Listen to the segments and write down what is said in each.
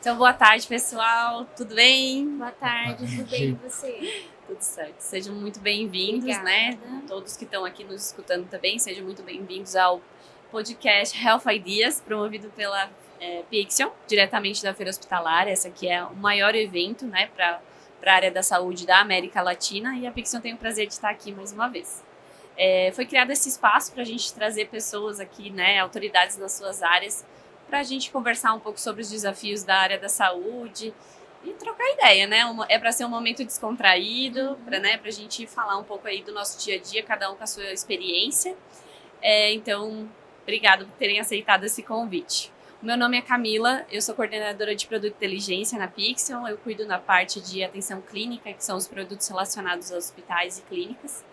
Então, boa tarde, pessoal. Tudo bem? Boa tarde, tudo bem com você? Tudo certo. Sejam muito bem-vindos, né? Todos que estão aqui nos escutando também, sejam muito bem-vindos ao podcast Health Ideas, promovido pela Pixion, diretamente da Feira Hospitalar. Essa aqui é o maior evento, né, para a área da saúde da América Latina, e a Pixion tem o prazer de estar aqui mais uma vez. Foi criado esse espaço para a gente trazer pessoas aqui, né, autoridades nas suas áreas, para a gente conversar um pouco sobre os desafios da área da saúde e trocar ideia, né? É para ser um momento descontraído, para a gente falar um pouco aí do nosso dia a dia, cada um com a sua experiência. Então, obrigado por terem aceitado esse convite. O meu nome é Camila, eu sou coordenadora de Produto Inteligência na Pixion, eu cuido na parte de atenção clínica, que são os produtos relacionados a hospitais e clínicas.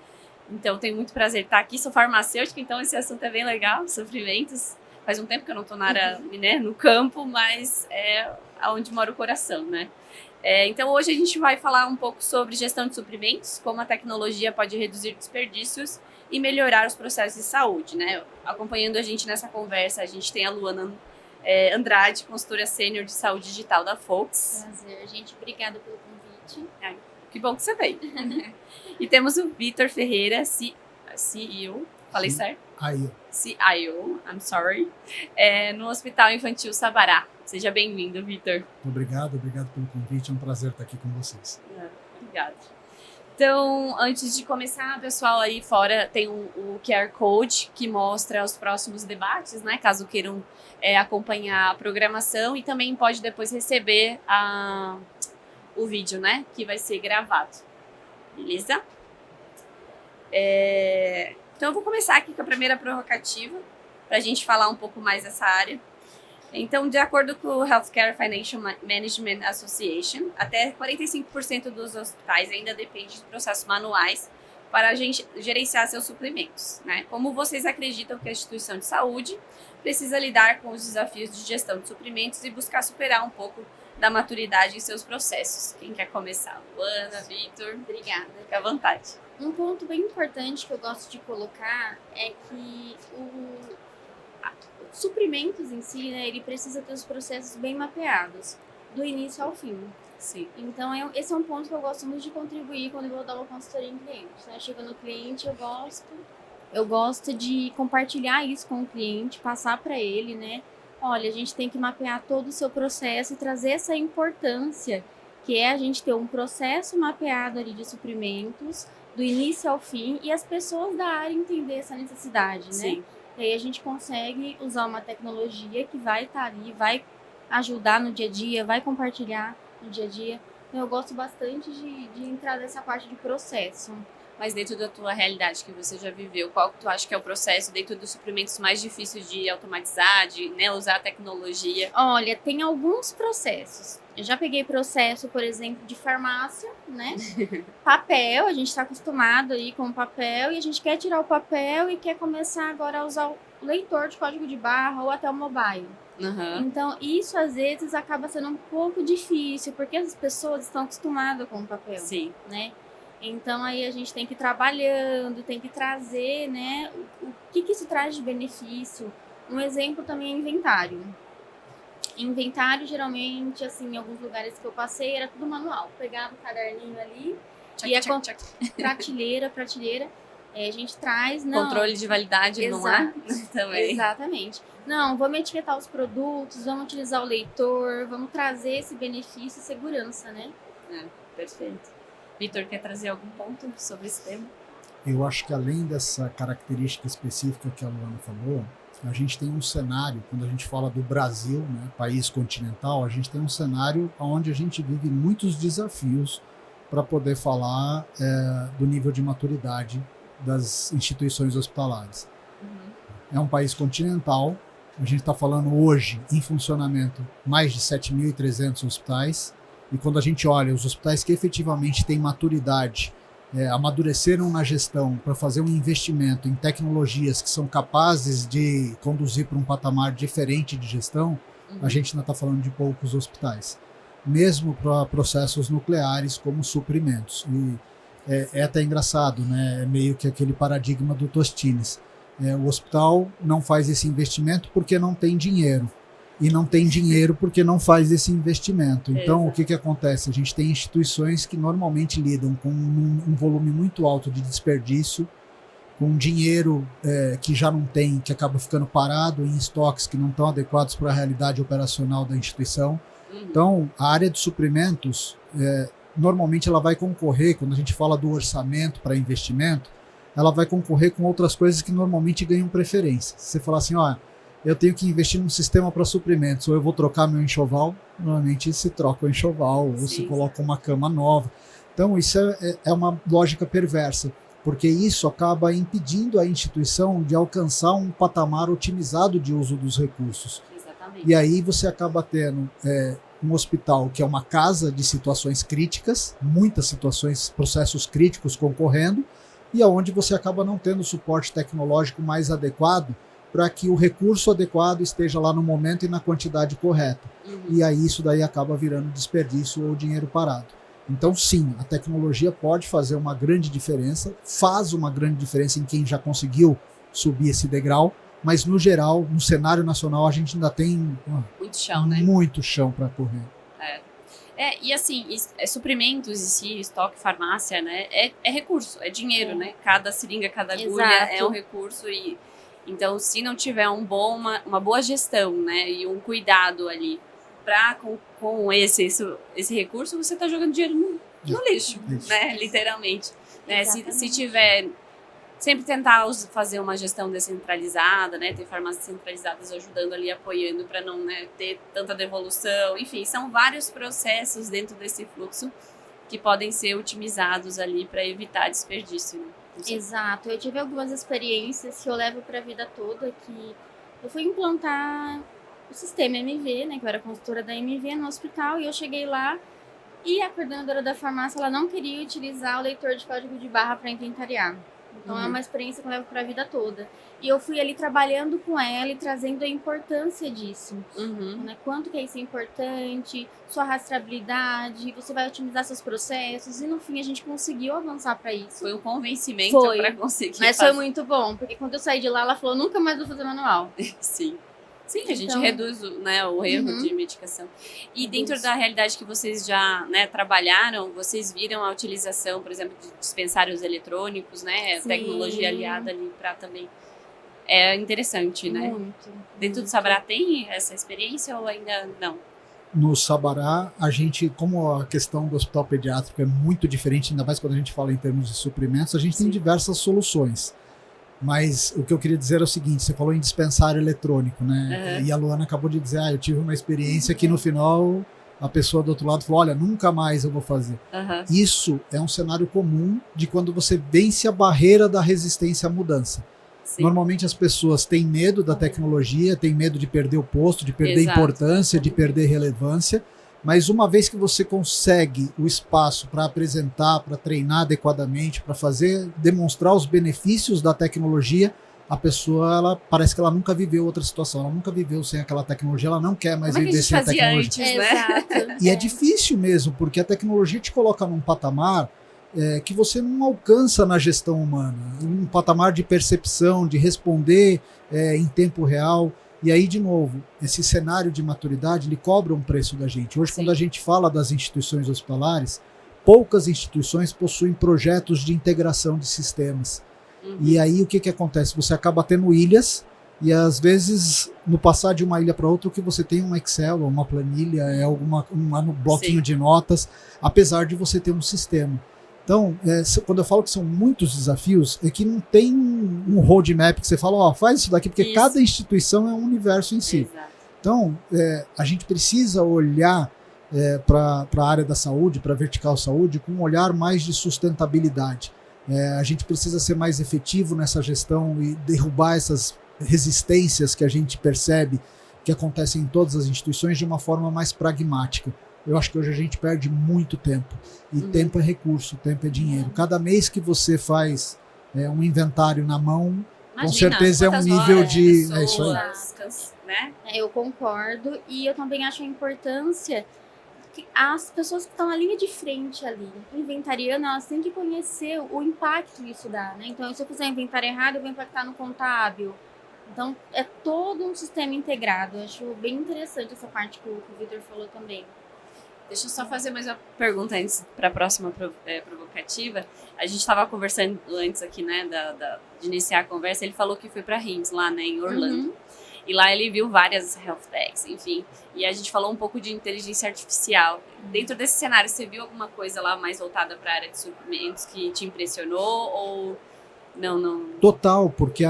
Então, tenho muito prazer em estar aqui, sou farmacêutica, então esse assunto é bem legal, suprimentos. Faz um tempo que eu não estou na área, né, no campo, mas é onde mora o coração, né? Então, hoje a gente vai falar um pouco sobre gestão de suprimentos, como a tecnologia pode reduzir desperdícios e melhorar os processos de saúde, né? Acompanhando a gente nessa conversa, a gente tem a Luana Andrade, consultora sênior de saúde digital da Fox. Prazer, gente. Obrigada pelo convite. Que bom que você veio. E temos o Vitor Ferreira, CEO, falei certo? CIO, I'm sorry, no Hospital Infantil Sabará. Seja bem-vindo, Vitor. Obrigado pelo convite, é um prazer estar aqui com vocês. Obrigada. Então, antes de começar, pessoal, aí fora tem o QR Code que mostra os próximos debates, né? Caso queiram acompanhar a programação, e também pode depois receber o vídeo, né? Que vai ser gravado. Beleza? Então, eu vou começar aqui com a primeira provocativa, para a gente falar um pouco mais dessa área. Então, de acordo com o Healthcare Financial Management Association, até 45% dos hospitais ainda dependem de processos manuais para a gente gerenciar seus suprimentos, né? Como vocês acreditam que a instituição de saúde precisa lidar com os desafios de gestão de suprimentos e buscar superar um pouco da maturidade em seus processos? Quem quer começar? Luana, Vitor? Obrigada. Fique à vontade. Um ponto bem importante que eu gosto de colocar é que suprimentos em si, né, ele precisa ter os processos bem mapeados, do início ao fim. Sim. Então, esse é um ponto que eu gosto muito de contribuir quando eu vou dar uma consultoria em cliente, né? Chega no cliente, eu gosto de compartilhar isso com o cliente, passar para ele, né? Olha, a gente tem que mapear todo o seu processo e trazer essa importância, que é a gente ter um processo mapeado ali de suprimentos, do início ao fim, e as pessoas da área entender essa necessidade, né? Sim. E aí a gente consegue usar uma tecnologia que vai estar ali, vai ajudar no dia a dia, vai compartilhar no dia a dia. Então, eu gosto bastante de entrar nessa parte de processo. Mas dentro da tua realidade que você já viveu, qual que tu acha que é o processo dentro dos suprimentos mais difíceis de automatizar, de, né, usar a tecnologia? Olha, tem alguns processos. Eu já peguei processo, por exemplo, de farmácia, né? Papel, a gente está acostumado aí com o papel e a gente quer tirar o papel e quer começar agora a usar o leitor de código de barra ou até o mobile. Uhum. Então, isso às vezes acaba sendo um pouco difícil, porque as pessoas estão acostumadas com o papel. Sim. Né? Então, aí a gente tem que ir trabalhando, tem que trazer, né, o que isso traz de benefício. Um exemplo também é inventário. Inventário, geralmente, assim, em alguns lugares que eu passei, era tudo manual. Pegava o caderninho ali, Check. prateleira. A gente traz... Controle de validade no ar também. Exatamente. Não, vamos etiquetar os produtos, vamos utilizar o leitor, vamos trazer esse benefício e segurança, né? Perfeito. Vitor, quer trazer algum ponto sobre esse tema? Eu acho que além dessa característica específica que a Luana falou, a gente tem um cenário, quando a gente fala do Brasil, né, país continental, a gente tem um cenário onde a gente vive muitos desafios para poder falar do nível de maturidade das instituições hospitalares. É um país continental, a gente está falando hoje em funcionamento mais de 7.300 hospitais, e quando a gente olha os hospitais que efetivamente têm maturidade, amadureceram na gestão para fazer um investimento em tecnologias que são capazes de conduzir para um patamar diferente de gestão, a gente ainda está falando de poucos hospitais. Mesmo para processos nucleares como suprimentos. E é até engraçado, né? É meio que aquele paradigma do Tostines. O hospital não faz esse investimento porque não tem dinheiro. e não tem dinheiro porque não faz esse investimento. Então, Exato. o que acontece? A gente tem instituições que normalmente lidam com um volume muito alto de desperdício, com dinheiro que já não tem, que acaba ficando parado em estoques que não estão adequados para a realidade operacional da instituição. Então, a área de suprimentos, normalmente ela vai concorrer, quando a gente fala do orçamento para investimento, ela vai concorrer com outras coisas que normalmente ganham preferência. Se você falar assim, ó, eu tenho que investir num sistema para suprimentos, ou eu vou trocar meu enxoval, normalmente se troca o enxoval, ou se coloca uma cama nova. Então, isso é uma lógica perversa, porque isso acaba impedindo a instituição de alcançar um patamar otimizado de uso dos recursos. Exatamente. E aí você acaba tendo um hospital que é uma casa de situações críticas, muitas situações, processos críticos concorrendo, e aonde você acaba não tendo o suporte tecnológico mais adequado para que o recurso adequado esteja lá no momento e na quantidade correta. E aí isso daí acaba virando desperdício ou dinheiro parado. Então, sim, a tecnologia pode fazer uma grande diferença, faz uma grande diferença em quem já conseguiu subir esse degrau, mas no geral, no cenário nacional, a gente ainda tem muito chão, né? Muito chão para correr. E assim, suprimentos em si, estoque, farmácia, né? É recurso, é dinheiro, né? Cada seringa, cada agulha é um recurso e então, se não tiver uma boa gestão, né, e um cuidado ali com esse recurso, você está jogando dinheiro no lixo, né, literalmente. Né? Se tiver, sempre tentar fazer uma gestão descentralizada, né, ter farmácias centralizadas ajudando ali, apoiando para não, né, ter tanta devolução. Enfim, são vários processos dentro desse fluxo que podem ser otimizados ali para evitar desperdício, né? Exato, eu tive algumas experiências que eu levo para a vida toda, que eu fui implantar o sistema MV, né, que eu era consultora da MV no hospital, e eu cheguei lá e a coordenadora da farmácia, ela não queria utilizar o leitor de código de barra para inventariar. Então é uma experiência que eu levo para a vida toda. E eu fui ali trabalhando com ela e trazendo a importância disso. Né? Quanto que isso é importante, sua rastreabilidade, você vai otimizar seus processos. E no fim a gente conseguiu avançar para isso. Foi um convencimento para conseguir Mas foi muito bom, porque quando eu saí de lá, ela falou, nunca mais vou fazer manual. Sim. Sim, a gente reduz, né, o erro de medicação. E dentro da realidade que vocês já, né, trabalharam, vocês viram a utilização, por exemplo, de dispensários eletrônicos, né? Sim. Tecnologia aliada ali para também. É interessante, né? Muito. Dentro do Sabará tem essa experiência ou ainda não? No Sabará, a gente, como a questão do hospital pediátrico é muito diferente, ainda mais quando a gente fala em termos de suprimentos, a gente tem diversas soluções. Mas o que eu queria dizer é o seguinte, você falou em dispensário eletrônico, né? E a Luana acabou de dizer, eu tive uma experiência que no final a pessoa do outro lado falou, olha, nunca mais eu vou fazer. Isso é um cenário comum de quando você vence a barreira da resistência à mudança. Sim. Normalmente as pessoas têm medo da tecnologia, têm medo de perder o posto, de perder importância, de perder relevância, mas uma vez que você consegue o espaço para apresentar, para treinar adequadamente, para demonstrar os benefícios da tecnologia, a pessoa, ela parece que ela nunca viveu outra situação, ela nunca viveu sem aquela tecnologia, ela não quer mais viver sem a tecnologia. Antes, né? E é difícil mesmo, porque a tecnologia te coloca num patamar que você não alcança na gestão humana, um patamar de percepção, de responder em tempo real. E aí, de novo, esse cenário de maturidade, ele cobra um preço da gente. Hoje, quando a gente fala das instituições hospitalares, poucas instituições possuem projetos de integração de sistemas. E aí, o que acontece? Você acaba tendo ilhas, e às vezes, no passar de uma ilha para outra, o que você tem é um Excel, ou uma planilha, é um bloquinho de notas, apesar de você ter um sistema. Então, quando eu falo que são muitos desafios, é que não tem um roadmap que você fala, faz isso daqui, porque cada instituição é um universo em si. Exato. Então, a gente precisa olhar para a área da saúde, para a vertical saúde, com um olhar mais de sustentabilidade. A gente precisa ser mais efetivo nessa gestão e derrubar essas resistências que a gente percebe que acontecem em todas as instituições de uma forma mais pragmática. Eu acho que hoje a gente perde muito tempo. E tempo é recurso, tempo é dinheiro. Cada mês que você faz um inventário na mão, com certeza é um nível de... Pessoas, isso aí. Né? Eu concordo. E eu também acho a importância que as pessoas que estão na linha de frente ali, inventariando, elas têm que conhecer o impacto que isso dá, né? Então, se eu fizer um inventário errado, eu vou impactar no contábil, Então, é todo um sistema integrado. Eu acho bem interessante essa parte que o Vitor falou também. Deixa eu só fazer mais uma pergunta antes para a próxima provocativa. A gente estava conversando antes aqui, né, de iniciar a conversa. Ele falou que foi para RIMS, lá, né, em Orlando. E lá ele viu várias health techs, enfim. E a gente falou um pouco de inteligência artificial. Dentro desse cenário, você viu alguma coisa lá mais voltada para a área de suprimentos que te impressionou ou não? Total, porque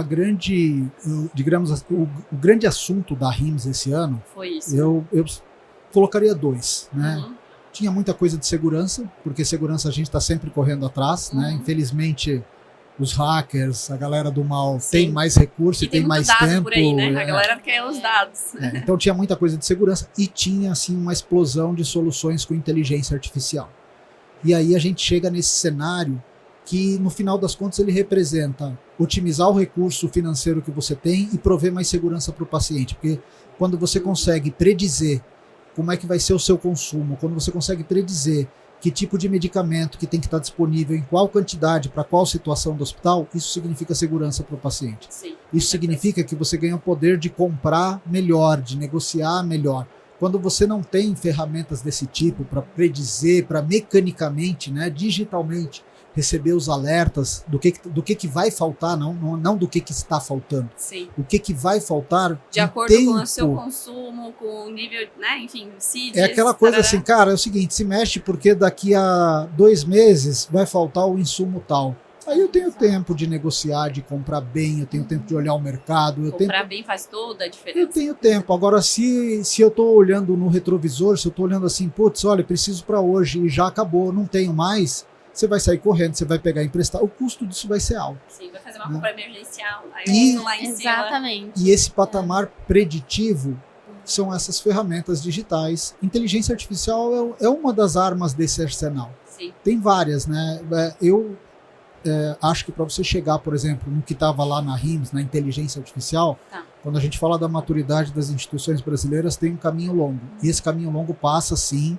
digamos, o grande assunto da RIMS esse ano, foi isso. Eu colocaria 2, né? Tinha muita coisa de segurança, porque segurança a gente está sempre correndo atrás, né? Infelizmente, os hackers, a galera do mal tem mais recurso e tem mais tempo. Por aí, né? A galera quer os dados. Então tinha muita coisa de segurança e tinha assim uma explosão de soluções com inteligência artificial. E aí a gente chega nesse cenário que no final das contas ele representa otimizar o recurso financeiro que você tem e prover mais segurança para o paciente, porque quando você consegue predizer como é que vai ser o seu consumo, quando você consegue predizer que tipo de medicamento que tem que estar disponível, em qual quantidade, para qual situação do hospital, isso significa segurança para o paciente. Sim, isso significa que você ganha o poder de comprar melhor, de negociar melhor. Quando você não tem ferramentas desse tipo para predizer, para mecanicamente, né, digitalmente, receber os alertas do que vai faltar, não do que está faltando. Sim. O que vai faltar de acordo com o seu consumo, com o nível, né, enfim, CIDs. É aquela coisa assim, cara, é o seguinte, se mexe porque daqui a 2 meses vai faltar o insumo tal. Aí eu tenho tempo de negociar, de comprar bem, eu tenho tempo de olhar o mercado. Comprar bem faz toda a diferença. Eu tenho tempo. Agora, se eu estou olhando no retrovisor, se eu estou olhando assim, putz, olha, preciso para hoje e já acabou, não tenho mais, você vai sair correndo, você vai pegar emprestado, o custo disso vai ser alto. Sim, vai fazer uma compra emergencial, aí lá em exatamente. E esse patamar preditivo são essas ferramentas digitais. Inteligência artificial é uma das armas desse arsenal. Sim. Tem várias, né? Eu acho que para você chegar, por exemplo, no que estava lá na RIMS, na inteligência artificial, quando a gente fala da maturidade das instituições brasileiras, tem um caminho longo. E esse caminho longo passa, sim,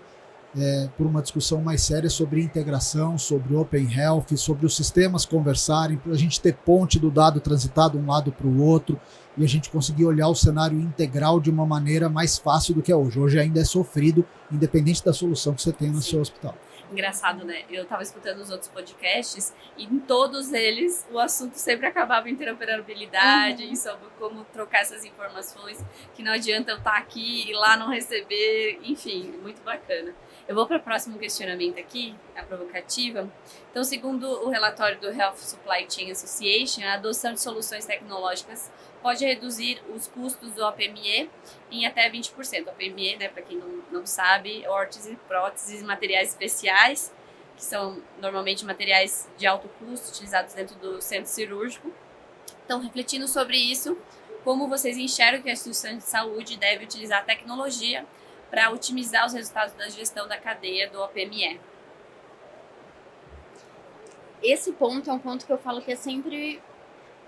por uma discussão mais séria sobre integração, sobre Open Health, sobre os sistemas conversarem, para a gente ter ponte do dado transitado de um lado para o outro e a gente conseguir olhar o cenário integral de uma maneira mais fácil do que é hoje. Hoje ainda é sofrido, independente da solução que você tenha no seu hospital. Engraçado, né? Eu estava escutando os outros podcasts e em todos eles o assunto sempre acabava em interoperabilidade, sobre como trocar essas informações, que não adianta eu estar aqui e lá não receber, enfim, muito bacana. Eu vou para o próximo questionamento aqui, a provocativa. Então, segundo o relatório do Health Supply Chain Association, a adoção de soluções tecnológicas pode reduzir os custos do OPME em até 20%. O OPME, né, para quem não sabe, órteses, próteses e materiais especiais, que são normalmente materiais de alto custo utilizados dentro do centro cirúrgico. Então, refletindo sobre isso, como vocês enxergam que a instituição de saúde deve utilizar a tecnologia para otimizar os resultados da gestão da cadeia do OPME? Esse ponto é um ponto que eu falo que é sempre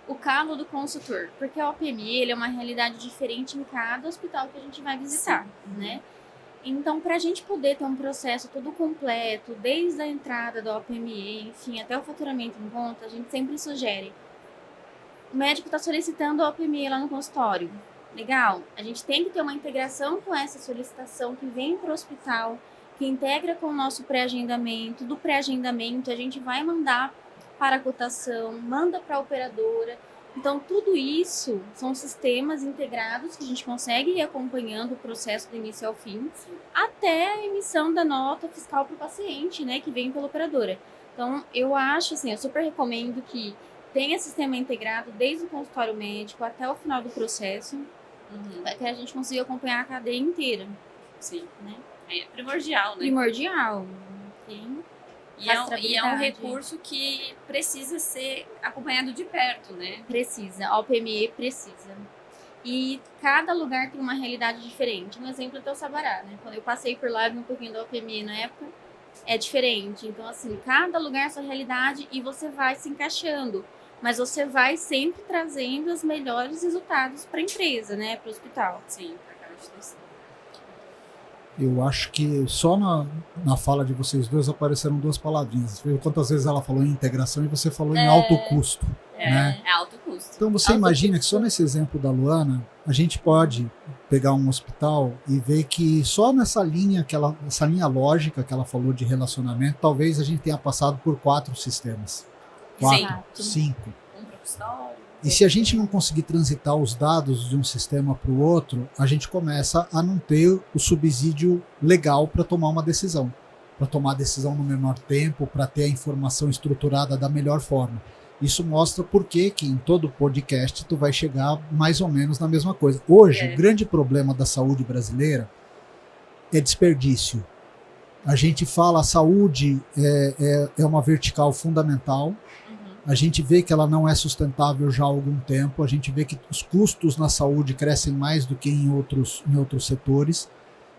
o calo do consultor, porque o OPME ele é uma realidade diferente em cada hospital que a gente vai visitar, né? Então, para a gente poder ter um processo todo completo, desde a entrada do OPME, enfim, até o faturamento em conta, a gente sempre sugere. O médico está solicitando o OPME lá no consultório. Legal, a gente tem que ter uma integração com essa solicitação que vem para o hospital, que integra com o nosso pré-agendamento. Do pré-agendamento a gente vai mandar para a cotação, manda para a operadora. Então tudo isso são sistemas integrados que a gente consegue ir acompanhando o processo do início ao fim, até a emissão da nota fiscal para o paciente, né, que vem pela operadora. Então eu acho assim, eu super recomendo que tenha sistema integrado desde o consultório médico até o final do processo. Para que a gente consiga acompanhar a cadeia inteira. Sim, né? É primordial, né? Primordial. E é um recurso que precisa ser acompanhado de perto, né? Precisa, a OPME precisa. E cada lugar tem uma realidade diferente. Um exemplo é o Sabará, né? Quando eu passei por lá, vi um pouquinho da OPME na época, é diferente. Então, assim, cada lugar é sua realidade e você vai se encaixando. Mas você vai sempre trazendo os melhores resultados para a empresa, né? Para o hospital. Sim, para cada instituição. Eu acho que só na fala de vocês dois apareceram 2 palavrinhas. Quantas vezes ela falou em integração e você falou em alto custo. né? É alto custo. Então você imagina que só nesse exemplo da Luana, a gente pode pegar um hospital e ver que só nessa linha, essa linha lógica que ela falou de relacionamento, talvez a gente tenha passado por 4 sistemas. 4, 5. E se a gente não conseguir transitar os dados de um sistema para o outro, a gente começa a não ter o subsídio legal para tomar uma decisão. Para tomar a decisão no menor tempo, para ter a informação estruturada da melhor forma. Isso mostra por que em todo podcast tu vai chegar mais ou menos na mesma coisa. Hoje, o grande problema da saúde brasileira é desperdício. A gente fala a saúde é uma vertical fundamental. A gente vê que ela não é sustentável já há algum tempo. A gente vê que os custos na saúde crescem mais do que em outros setores.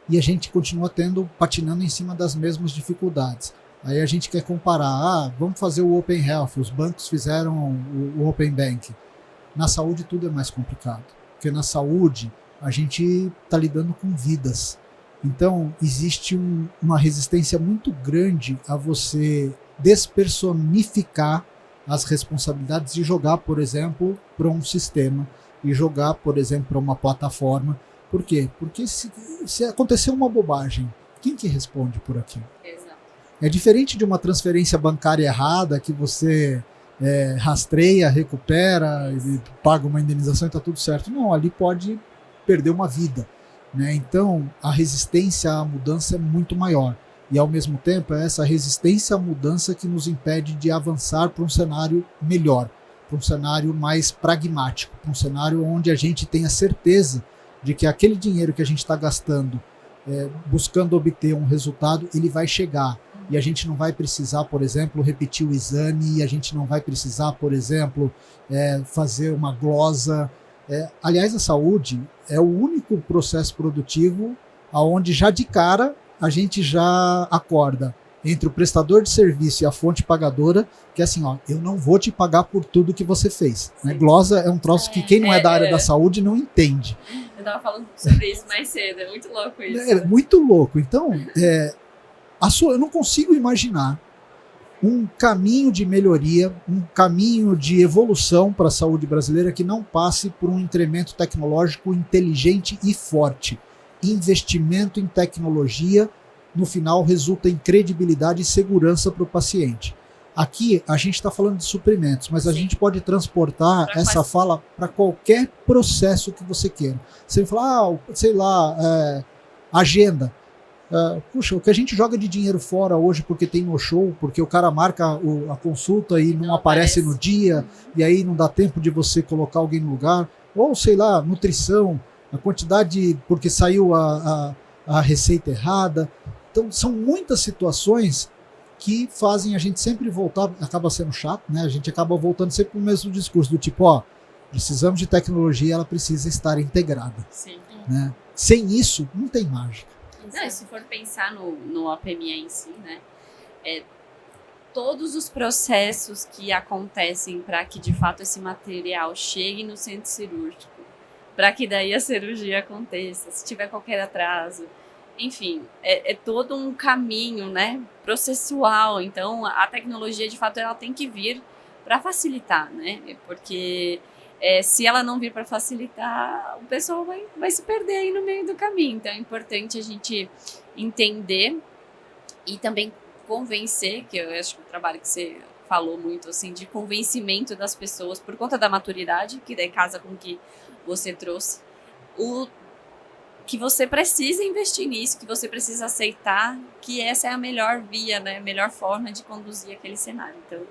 E a gente continua patinando em cima das mesmas dificuldades. Aí a gente quer comparar, vamos fazer o Open Health, os bancos fizeram o Open Bank. Na saúde tudo é mais complicado, porque na saúde a gente está lidando com vidas. Então existe uma resistência muito grande a você despersonificar as responsabilidades e jogar, por exemplo, para um sistema e jogar, por exemplo, para uma plataforma. Por quê? Porque se acontecer uma bobagem, quem que responde por aquilo? Exato. É diferente de uma transferência bancária errada que você rastreia, recupera e paga uma indenização e está tudo certo. Não, ali pode perder uma vida, né? Então, a resistência à mudança é muito maior. E, ao mesmo tempo, é essa resistência à mudança que nos impede de avançar para um cenário melhor, para um cenário mais pragmático, para um cenário onde a gente tenha certeza de que aquele dinheiro que a gente está gastando buscando obter um resultado, ele vai chegar. E a gente não vai precisar, por exemplo, repetir o exame, e a gente não vai precisar, por exemplo, fazer uma glosa. Aliás, a saúde é o único processo produtivo onde já de cara a gente já acorda entre o prestador de serviço e a fonte pagadora, que é assim, eu não vou te pagar por tudo que você fez. Né? Glosa é um troço que quem não é da área da saúde não entende. Eu estava falando sobre isso mais cedo, é muito louco isso. É muito louco. Então, eu não consigo imaginar um caminho de melhoria, um caminho de evolução para a saúde brasileira que não passe por um incremento tecnológico inteligente e forte. Investimento em tecnologia, no final, resulta em credibilidade e segurança para o paciente. Aqui, a gente está falando de suprimentos, mas a gente pode transportar essa fala para qualquer processo que você queira. Você fala, sei lá, agenda. Puxa, o que a gente joga de dinheiro fora hoje porque tem no show, porque o cara marca a consulta e não aparece no dia, e aí não dá tempo de você colocar alguém no lugar. Ou, sei lá, nutrição, a quantidade, porque saiu a receita errada. Então, são muitas situações que fazem a gente sempre voltar, acaba sendo chato, né? A gente acaba voltando sempre para o mesmo discurso, do tipo, precisamos de tecnologia, ela precisa estar integrada. Sim. Né? Sem isso, não tem mágica. Não, se for pensar no APME em si, né? Todos os processos que acontecem para que, de fato, esse material chegue no centro cirúrgico, para que daí a cirurgia aconteça, se tiver qualquer atraso. Enfim, é todo um caminho, né, processual. Então, a tecnologia, de fato, ela tem que vir para facilitar, né? Porque se ela não vir para facilitar, o pessoal vai se perder aí no meio do caminho. Então, é importante a gente entender e também convencer, que eu acho que o trabalho que você falou muito, assim, de convencimento das pessoas por conta da maturidade, que daí casa com o que você trouxe, que você precisa investir nisso, que você precisa aceitar que essa é a melhor via, né, a melhor forma de conduzir aquele cenário. Então,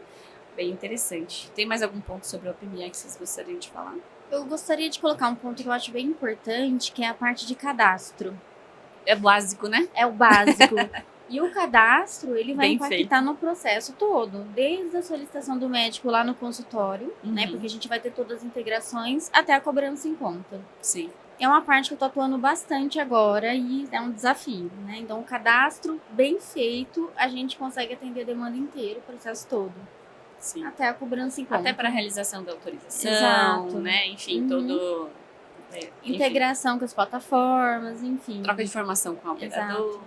bem interessante. Tem mais algum ponto sobre a OPME que vocês gostariam de falar? Eu gostaria de colocar um ponto que eu acho bem importante, que é a parte de cadastro. É básico, né? É o básico. E o cadastro, ele vai Bem impactar feito. no processo todo, desde a solicitação do médico lá no consultório, né? Porque a gente vai ter todas as integrações, até a cobrança em conta. Sim. É uma parte que eu tô atuando bastante agora e é um desafio, né? Então, o cadastro bem feito, a gente consegue atender a demanda inteira, o processo todo. Sim. Até a cobrança em conta. Até para a realização da autorização, Exato. né? Enfim, todo Integração com as plataformas, enfim. Troca de informação com o operador.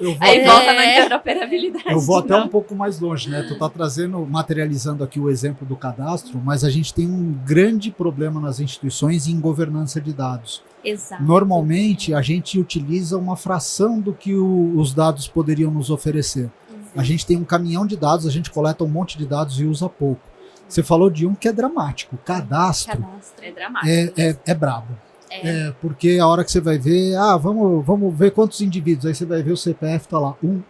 Eu vou Aí volta na interoperabilidade. Eu vou até um pouco mais longe, né? Tu tá materializando aqui o exemplo do cadastro, mas a gente tem um grande problema nas instituições em governança de dados. Exato. Normalmente, a gente utiliza uma fração do que os dados poderiam nos oferecer. A gente tem um caminhão de dados, a gente coleta um monte de dados e usa pouco. Você falou de um que é dramático. Cadastro é dramático. É brabo. Porque a hora que você vai ver, vamos ver quantos indivíduos, aí você vai ver o CPF, tá lá, um.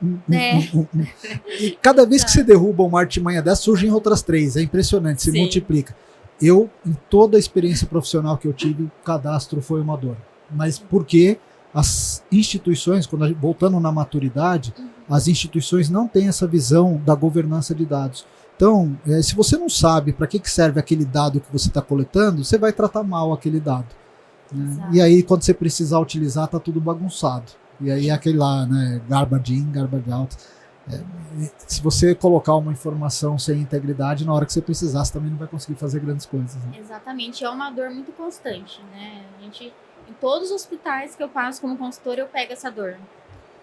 E cada vez que você derruba uma artimanha dessa, surgem outras 3, é impressionante, se multiplica. Em toda a experiência profissional que eu tive, o cadastro foi uma dor. Mas porque as instituições, voltando na maturidade, as instituições não têm essa visão da governança de dados. Então, se você não sabe para que serve aquele dado que você está coletando, você vai tratar mal aquele dado. Né? E aí, quando você precisar utilizar, tá tudo bagunçado. E aí é aquele lá, né, garbage in, garbage out. Se você colocar uma informação sem integridade, na hora que você precisar, você também não vai conseguir fazer grandes coisas. Né? Exatamente, é uma dor muito constante, né? Em todos os hospitais que eu passo como consultora, eu pego essa dor.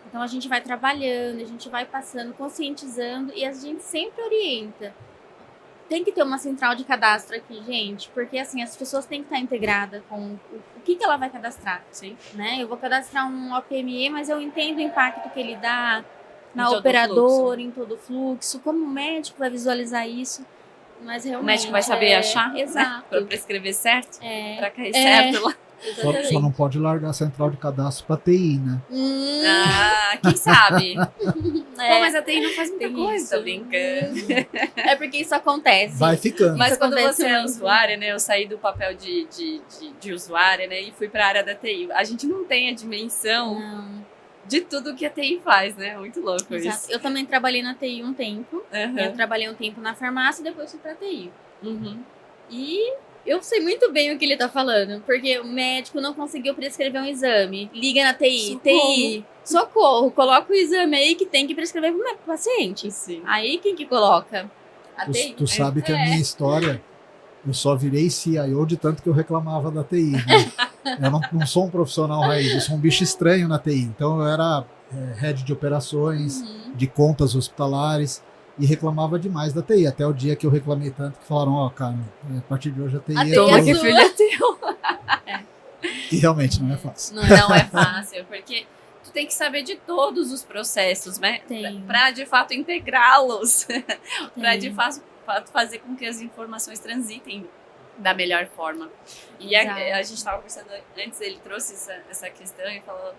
Então a gente vai trabalhando, a gente vai passando, conscientizando e a gente sempre orienta. Tem que ter uma central de cadastro aqui, gente, porque assim, as pessoas têm que estar integradas com o que ela vai cadastrar. Sim. Né? Eu vou cadastrar um OPME, mas eu entendo o impacto que ele dá na operadora, em todo o fluxo, como o médico vai visualizar isso. Mas realmente, o médico vai saber achar, exato, né? Para prescrever certo, para cair certo lá. Só não pode largar a central de cadastro para TI, né? Quem sabe? Pô, mas a TI não faz muita coisa, tô brincando. É porque isso acontece. Vai ficando. Mas quando você é usuária, né? Eu saí do papel de usuária, né? E fui para a área da TI. A gente não tem a dimensão de tudo que a TI faz, né? Muito louco isso. Eu também trabalhei na TI um tempo. Eu trabalhei um tempo na farmácia e depois fui para TI. E eu sei muito bem o que ele tá falando, porque o médico não conseguiu prescrever um exame. Liga na TI, socorro, coloca o exame aí que tem que prescrever pro paciente. Sim. Aí quem que coloca? A TI. Tu sabe que a minha história, eu só virei CIO de tanto que eu reclamava da TI. Né? Eu não sou um profissional raiz, eu sou um bicho estranho na TI. Então eu era head de operações, de contas hospitalares. E reclamava demais da TI, até o dia que eu reclamei tanto que falaram, cara, a partir de hoje a TI é toma que filho é teu. E realmente não é fácil. Não é fácil, porque tu tem que saber de todos os processos, né? Para de fato integrá-los, para de fato fazer com que as informações transitem da melhor forma. E a gente estava conversando antes, ele trouxe essa questão e falou,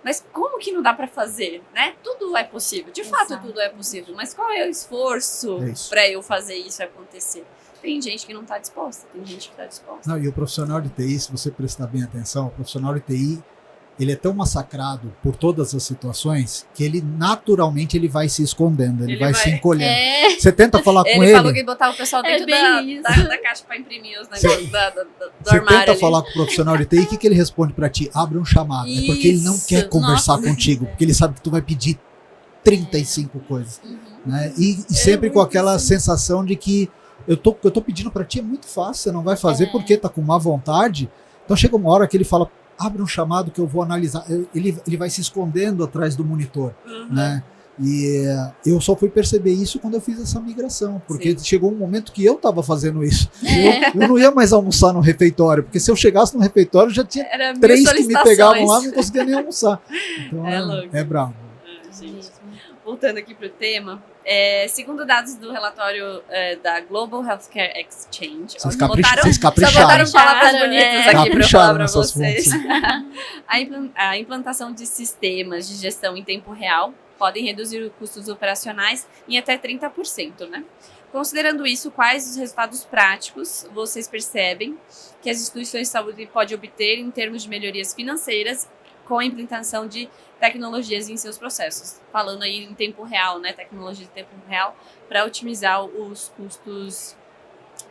mas como que não dá para fazer, né? Tudo é possível, de fato tudo é possível, mas qual é o esforço para eu fazer isso acontecer? Tem gente que não está disposta, tem gente que está disposta. Não, e o profissional de TI, se você prestar bem atenção, o profissional de TI, ele é tão massacrado por todas as situações que ele naturalmente ele vai se escondendo, ele vai se encolhendo. Você tenta falar com ele. Ele falou que botava o pessoal dentro da caixa para imprimir os negócios do armário. Você tenta falar com o profissional de TI, o que ele responde para ti? Abre um chamado. É porque ele não quer conversar contigo, porque ele sabe que tu vai pedir 35 coisas. Né? E sempre com aquela sensação de que eu tô pedindo para ti é muito fácil, você não vai fazer porque tá com má vontade. Então chega uma hora que ele fala, abre um chamado que eu vou analisar. Ele vai se escondendo atrás do monitor, né? E eu só fui perceber isso quando eu fiz essa migração, porque chegou um momento que eu estava fazendo isso. Eu não ia mais almoçar no refeitório, porque se eu chegasse no refeitório já tinha 3 que me pegavam lá e não conseguia nem almoçar. Então é bravo. Voltando aqui para o tema, segundo dados do relatório da Global Healthcare Exchange, vocês capricharam. Só botaram palavras bonitas aqui para eu falar para vocês. A implantação de sistemas de gestão em tempo real podem reduzir os custos operacionais em até 30%, né? Considerando isso, quais os resultados práticos vocês percebem que as instituições de saúde podem obter em termos de melhorias financeiras com a implementação de tecnologias em seus processos? Falando aí em tempo real, né? Tecnologia de tempo real para otimizar os custos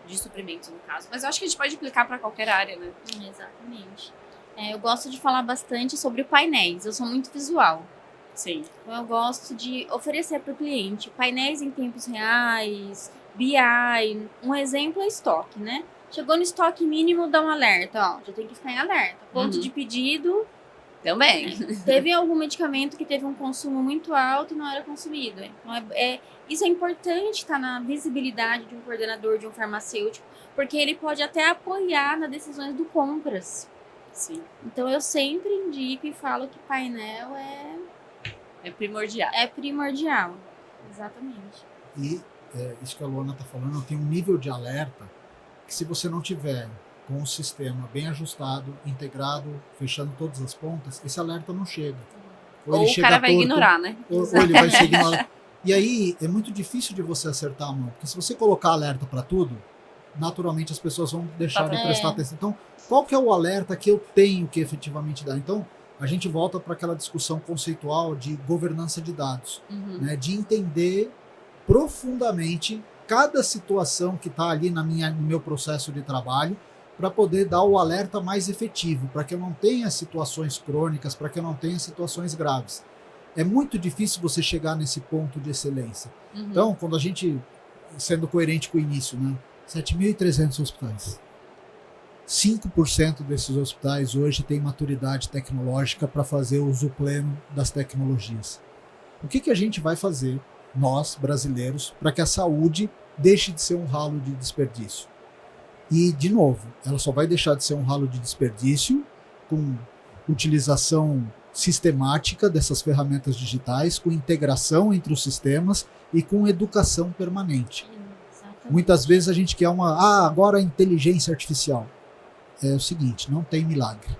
de suprimentos, no caso. Mas eu acho que a gente pode aplicar para qualquer área, né? Exatamente. Eu gosto de falar bastante sobre painéis. Eu sou muito visual. Sim. Então eu gosto de oferecer para o cliente painéis em tempos reais, BI. Um exemplo é estoque, né? Chegou no estoque mínimo, dá um alerta, ó, já tem que ficar em alerta. Ponto de pedido. Também. Teve algum medicamento que teve um consumo muito alto e não era consumido. Então, isso é importante estar na visibilidade de um coordenador, de um farmacêutico, porque ele pode até apoiar nas decisões do compras. Sim. Então, eu sempre indico e falo que painel é primordial. É primordial, exatamente. E isso que a Luana está falando, tem um nível de alerta que se você não tiver com o sistema bem ajustado, integrado, fechando todas as pontas, esse alerta não chega. Ou o cara vai ignorar, né? Ou ele vai ser ignorado. E aí é muito difícil de você acertar a mão, porque se você colocar alerta para tudo, naturalmente as pessoas vão deixar de prestar atenção. Então, qual que é o alerta que eu tenho que efetivamente dar? Então, a gente volta para aquela discussão conceitual de governança de dados, né? De entender profundamente cada situação que está ali no meu processo de trabalho, para poder dar o alerta mais efetivo, para que eu não tenha situações crônicas, para que eu não tenha situações graves. É muito difícil você chegar nesse ponto de excelência. Então, quando a gente, sendo coerente com o início, né, 7.300 hospitais, 5% desses hospitais hoje têm maturidade tecnológica para fazer uso pleno das tecnologias. O que a gente vai fazer, nós, brasileiros, para que a saúde deixe de ser um ralo de desperdício? E, de novo, ela só vai deixar de ser um ralo de desperdício com utilização sistemática dessas ferramentas digitais, com integração entre os sistemas e com educação permanente. Muitas vezes a gente quer agora a inteligência artificial. É o seguinte, não tem milagre.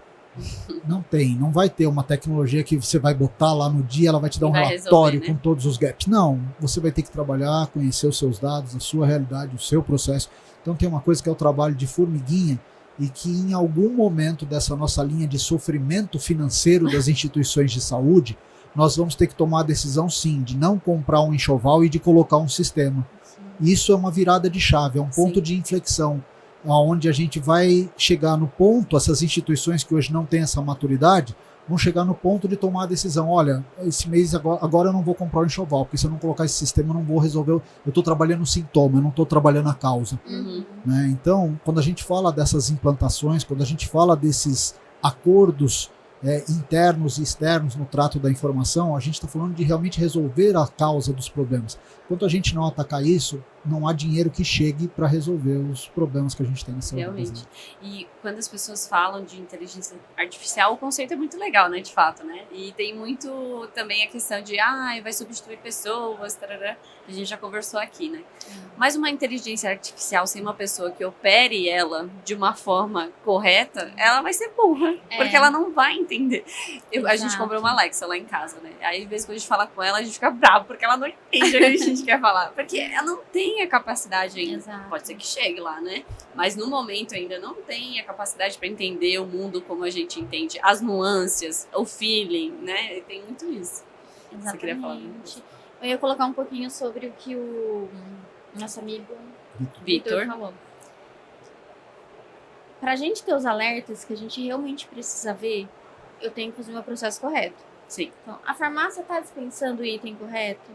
Não vai ter uma tecnologia que você vai botar lá no dia, ela vai te dar um relatório resolver, né? Com todos os gaps. Não, você vai ter que trabalhar, conhecer os seus dados, a sua realidade, o seu processo. Então tem uma coisa que é o trabalho de formiguinha e que em algum momento dessa nossa linha de sofrimento financeiro das instituições de saúde, nós vamos ter que tomar a decisão sim, de não comprar um enxoval e de colocar um sistema. Isso é uma virada de chave, é um ponto de inflexão, onde a gente vai chegar no ponto, essas instituições que hoje não têm essa maturidade, vão chegar no ponto de tomar a decisão, olha, esse mês agora eu não vou comprar o enxoval, porque se eu não colocar esse sistema eu não vou resolver, eu estou trabalhando o sintoma, eu não estou trabalhando a causa. Né? Então, quando a gente fala dessas implantações, quando a gente fala desses acordos internos e externos no trato da informação, a gente está falando de realmente resolver a causa dos problemas. Enquanto a gente não atacar isso, não há dinheiro que chegue para resolver os problemas que a gente tem na saúde. Realmente. E quando as pessoas falam de inteligência artificial, o conceito é muito legal, né, de fato, né? E tem muito também a questão de, vai substituir pessoas, tarará, que a gente já conversou aqui, né? Mas uma inteligência artificial sem uma pessoa que opere ela de uma forma correta, ela vai ser burra, porque ela não vai entender. A gente comprou uma Alexa lá em casa, né? Aí, às vezes, quando a gente fala com ela, a gente fica bravo, porque ela não entende o que a gente quer falar. Porque ela não tem a capacidade ainda. Exato. Pode ser que chegue lá, né? Mas no momento ainda não tem a capacidade para entender o mundo como a gente entende. As nuances, o feeling, né? E tem muito isso. Exatamente. Você queria falar? Eu ia colocar um pouquinho sobre o que o nosso amigo Vitor falou. Pra gente ter os alertas que a gente realmente precisa ver, eu tenho que fazer o meu processo correto. Sim. Então, a farmácia está dispensando o item correto?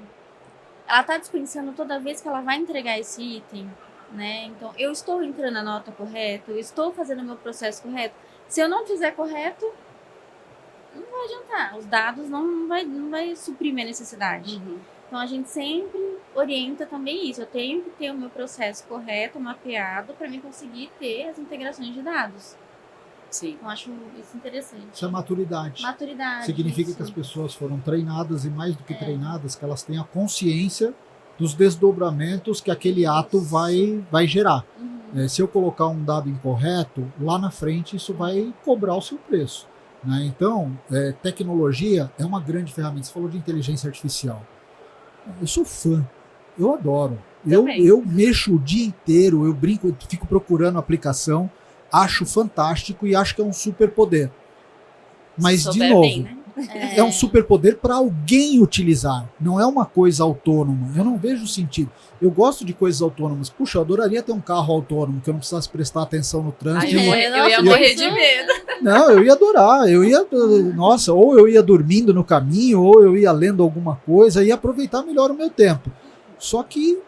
Ela está dispensando toda vez que ela vai entregar esse item, né? Então, eu estou entrando na nota correta, eu estou fazendo o meu processo correto. Se eu não fizer correto, não vai adiantar. Os dados não vai suprir minha necessidade. Então, a gente sempre orienta também isso. Eu tenho que ter o meu processo correto, mapeado, para mim conseguir ter as integrações de dados. Sim. Eu acho isso interessante. Isso é maturidade. Maturidade. Significa que as pessoas foram treinadas e mais do que treinadas, que elas têm a consciência dos desdobramentos que aquele ato vai gerar. Se eu colocar um dado incorreto, lá na frente isso vai cobrar o seu preço. Né? Então, tecnologia é uma grande ferramenta. Você falou de inteligência artificial. Eu sou fã. Eu adoro. Eu mexo o dia inteiro, eu brinco, eu fico procurando aplicação. Acho fantástico e acho que é um superpoder. Mas, de novo, bem, né? É um superpoder para alguém utilizar. Não é uma coisa autônoma. Eu não vejo sentido. Eu gosto de coisas autônomas. Puxa, eu adoraria ter um carro autônomo que eu não precisasse prestar atenção no trânsito. Eu ia morrer de medo. Não, eu ia adorar. Nossa, ou eu ia dormindo no caminho, ou eu ia lendo alguma coisa e aproveitar melhor o meu tempo. Só que